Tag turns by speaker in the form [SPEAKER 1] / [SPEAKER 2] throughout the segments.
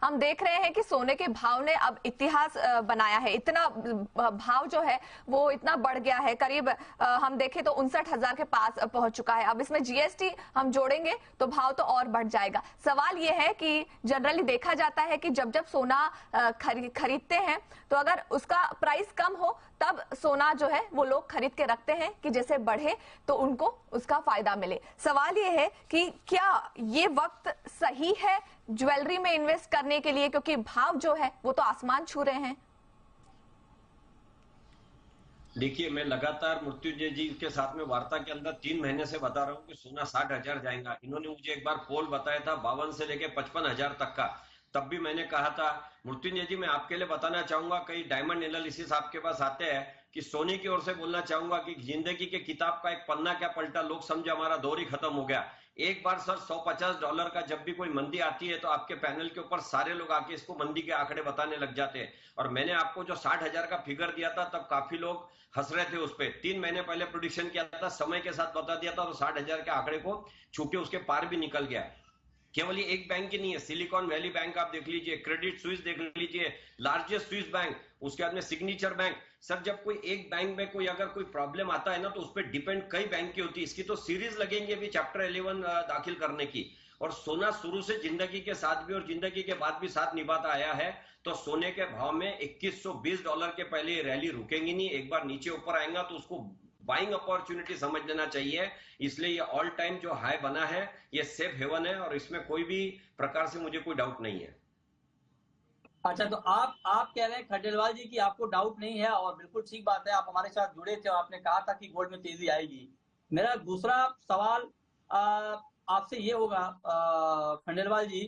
[SPEAKER 1] हम देख रहे हैं कि सोने के भाव ने अब इतिहास बनाया है। इतना भाव जो है वो इतना बढ़ गया है, करीब हम देखें तो 59,000 के पास पहुंच चुका है। अब इसमें जीएसटी हम जोड़ेंगे तो भाव तो और बढ़ जाएगा। सवाल ये है कि जनरली देखा जाता है कि जब जब सोना खरीदते हैं तो अगर उसका प्राइस कम हो तब सोना जो है वो लोग खरीद के रखते हैं कि जैसे बढ़े तो उनको उसका फायदा मिले। सवाल ये है कि क्या ये वक्त सही है ज्वेलरी में इन्वेस्ट करने के लिए, क्योंकि भाव जो है वो तो आसमान छू रहे हैं।
[SPEAKER 2] देखिए, मैं लगातार मृत्युंजय जी के साथ में वार्ता के अंदर 3 महीने से बता रहा हूँ कि सोना 60,000 जाएगा। इन्होंने मुझे एक बार पोल बताया था 52 से लेके 55,000 तक का। तब भी मैंने कहा था मृत्युंजय जी, मैं आपके लिए बताना चाहूंगा, कई डायमंड एनालिसिस आपके पास आते हैं कि सोने की ओर से बोलना चाहूंगा कि जिंदगी के किताब का एक पन्ना क्या पलटा, लोग समझे हमारा दौर ही खत्म हो गया। एक बार सर $150 का जब भी कोई मंदी आती है तो आपके पैनल के ऊपर सारे लोग आके इसको मंदी के आंकड़े बताने लग जाते हैं। और मैंने आपको जो 60,000 का फिगर दिया था तब काफी लोग हंस रहे थे उस पर। 3 महीने पहले प्रोडिक्शन किया था, समय के साथ बता दिया था, तो 60,000 के आंकड़े को छू के उसके पार भी निकल गया। केवल ये एक बैंक ही नहीं है, सिलिकॉन वैली बैंक आप देख लीजिए, क्रेडिट स्विस देख लीजिए, लार्जेस्ट स्विस बैंक, उसके बाद में सिग्नेचर बैंक। सर जब कोई एक बैंक में कोई अगर कोई प्रॉब्लम आता है ना तो उस पर डिपेंड कई बैंक की होती है। इसकी तो सीरीज लगेंगे अभी चैप्टर 11 दाखिल करने की। और सोना शुरू से जिंदगी के साथ भी और जिंदगी के बाद भी साथ निभाता आया है। तो सोने के भाव में $2120 के पहले रैली रुकेंगी नहीं, एक बार नीचे ऊपर आएगा तो उसको बाइंग अपॉर्चुनिटी समझ लेना चाहिए। इसलिए ये ऑल टाइम जो हाई बना है ये सेफ हेवन है और इसमें कोई भी प्रकार से मुझे कोई डाउट नहीं है।
[SPEAKER 3] अच्छा, तो आप कह रहे हैं खंडेलवाल जी कि आपको डाउट नहीं है, और बिल्कुल ठीक बात है। आप हमारे साथ जुड़े थे और आपने कहा था कि गोल्ड में तेजी आएगी। मेरा दूसरा सवाल आपसे ये होगा खंडेलवाल जी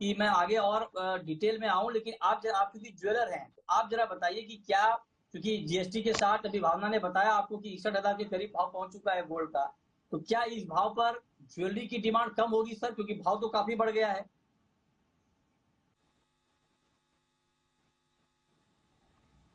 [SPEAKER 3] कि मैं आगे और डिटेल में आऊं, लेकिन आप क्योंकि ज्वेलर हैं तो आप जरा बताइए कि क्या, क्योंकि जीएसटी के साथ अभी भावना ने बताया आपको कि 61,000 के करीब भाव पहुंच चुका है गोल्ड का, तो क्या इस भाव पर ज्वेलरी की डिमांड कम होगी सर, क्योंकि भाव तो काफी बढ़ गया है।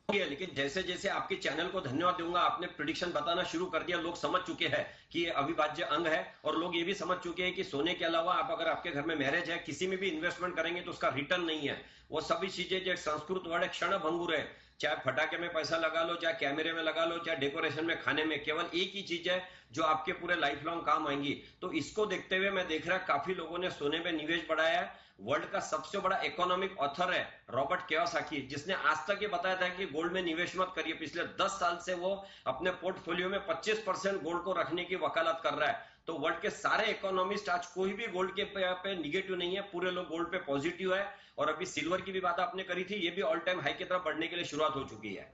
[SPEAKER 2] लेकिन जैसे जैसे आपके चैनल को धन्यवाद दूंगा, आपने प्रिडिक्शन बताना शुरू कर दिया, लोग समझ चुके हैं कि ये अविभाज्य अंग है। और लोग ये भी समझ चुके हैं कि सोने के अलावा आप अगर आपके घर में मैरिज है, किसी में भी इन्वेस्टमेंट करेंगे तो उसका रिटर्न नहीं है। वो सभी चीजें जो संस्कृत वर्ड है क्षण भंगुर है, चाहे फटाके में पैसा लगा लो, चाहे कैमरे में लगा लो, चाहे डेकोरेशन में, खाने में, केवल एक ही चीज है जो आपके पूरे लाइफ लॉन्ग काम आएंगी। तो इसको देखते हुए मैं देख रहा काफी लोगों ने सोने में निवेश बढ़ाया है। वर्ल्ड का सबसे बड़ा इकोनॉमिक ऑथर है रॉबर्ट कियोसाकी, जिसने आज तक ये बताया था कि गोल्ड में निवेश मत करिए। पिछले 10 साल से वो अपने पोर्टफोलियो में 25% गोल्ड को रखने की वकालत कर रहा है। तो वर्ल्ड के सारे इकोनॉमिस्ट आज कोई भी गोल्ड के पे निगेटिव नहीं है, पूरे लोग गोल्ड पे पॉजिटिव है। और अभी सिल्वर की भी बात आपने करी थी, ये भी ऑल टाइम हाई की तरफ बढ़ने के लिए शुरुआत हो चुकी है।